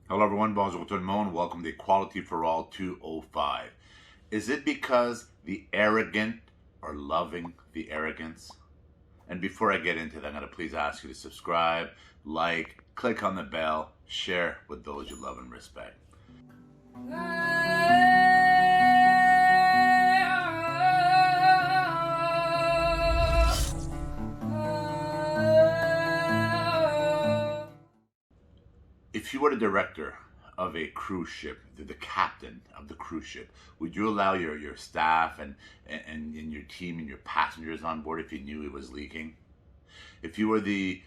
Hello everyone, bonjour tout le monde, welcome to Equality for All 205. Is it because the arrogant are loving the arrogance? And before I get into that, I'm going to please ask you to subscribe, like, click on the bell, share with those you love and respect. If you were the director of a cruise ship, the captain of the cruise ship, would you allow your staff and your team and your passengers on board if you knew it was leaking? If you were the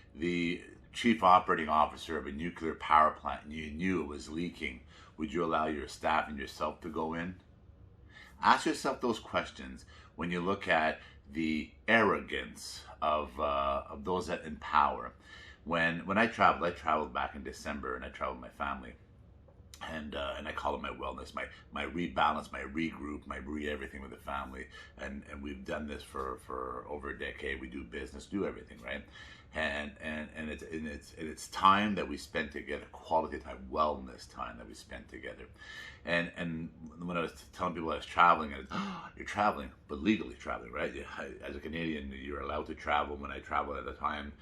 chief operating officer of a nuclear power plant and you knew it was leaking, would you allow your staff and yourself to go in? Ask yourself those questions when you look at the arrogance of those that in power. When I traveled back in December, and I traveled with my family, and I call it my wellness, my rebalance, my regroup, my everything with the family, and we've done this for over a decade. We do business, do everything, right? And it's time that we spend together, quality time, wellness time that we spend together. And when I was telling people I was traveling, and you're traveling, but legally traveling, right? As a Canadian, you're allowed to travel. When I traveled at the time,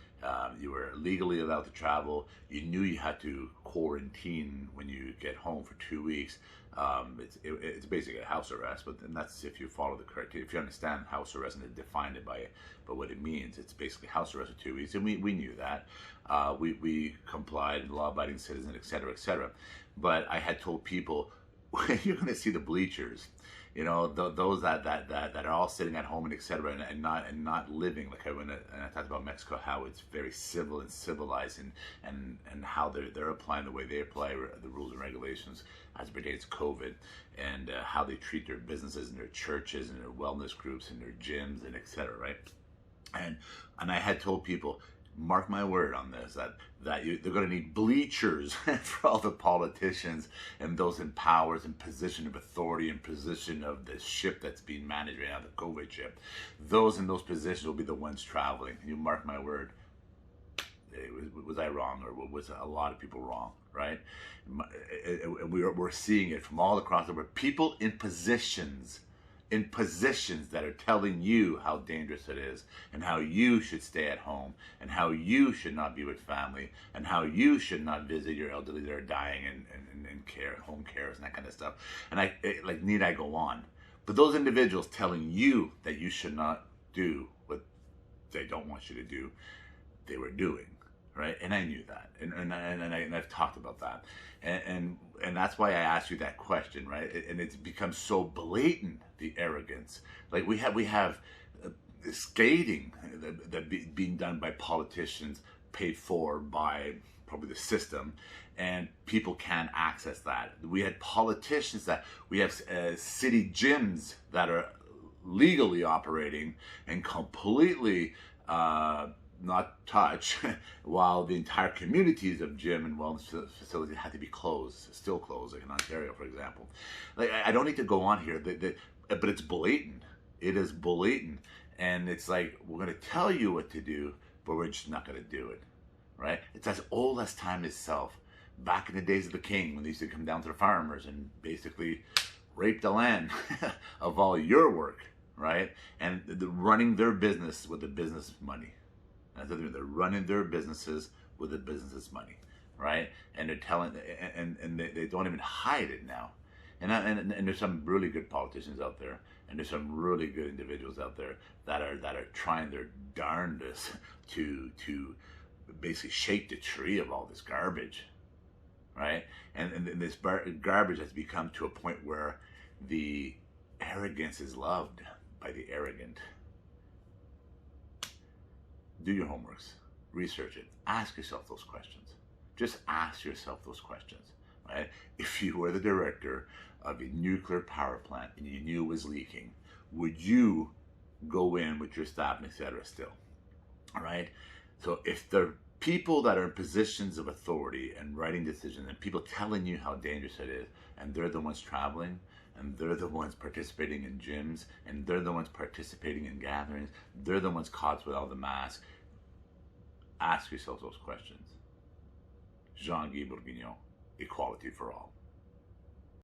you were legally allowed to travel. You knew you had to quarantine when you get home for 2 weeks. It's basically a house arrest, but then that's if you follow the criteria. If you understand house arrest and define it by what it means, it's basically house arrest for 2 weeks, and we knew that. We complied, law-abiding citizen, etc., etc. But I had told people, you're going to see the bleachers, those that are all sitting at home and etc. and not living like and I talked about Mexico, how it's very civil and civilized, and how they're applying the way they apply the rules and regulations as it pertains to COVID, and how they treat their businesses and their churches and their wellness groups and their gyms and etc. Right? And I had told people, mark my word on this, that they're going to need bleachers for all the politicians and those in powers and position of authority and position of the ship that's being managed right now, the COVID ship. Those in those positions will be the ones traveling. You mark my word. Was I wrong, or was a lot of people wrong, right? We're seeing it from all across the world. People in positions that are telling you how dangerous it is, and how you should stay at home, and how you should not be with family, and how you should not visit your elderly that are dying and care, home cares and that kind of stuff. And need I go on? But those individuals telling you that you should not do what they don't want you to do, they were doing. Right? And I knew that, and I've talked about that, and that's why I asked you that question, right? And it's become so blatant, the arrogance. Like we have skating that being done by politicians, paid for by probably the system, and people can't access that. We had politicians we have city gyms that are legally operating and completely not touch, while the entire communities of gym and wellness facilities had to be closed, still closed, like in Ontario, for example. Like, I don't need to go on here, but it's blatant. It is blatant. And it's like, we're going to tell you what to do, but we're just not going to do it, right? It's as old as time itself. Back in the days of the king, when they used to come down to the farmers and basically rape the land of all your work, right? And running their business with the business money. They're running their businesses with the business's money, right? And they're telling, and they don't even hide it now. And there's some really good politicians out there, and there's some really good individuals out there that are trying their darndest to basically shake the tree of all this garbage, right? And this garbage has become to a point where the arrogance is loved by the arrogant. Do your homeworks, research it, ask yourself those questions. Just ask yourself those questions, right? If you were the director of a nuclear power plant and you knew it was leaking, would you go in with your staff and etc. still, all right? So if the people that are in positions of authority and writing decisions and people telling you how dangerous it is, and they're the ones traveling, and they're the ones participating in gyms, and they're the ones participating in gatherings, they're the ones caught with all the masks, ask yourself those questions. Jean-Guy Bourguignon, equality for all.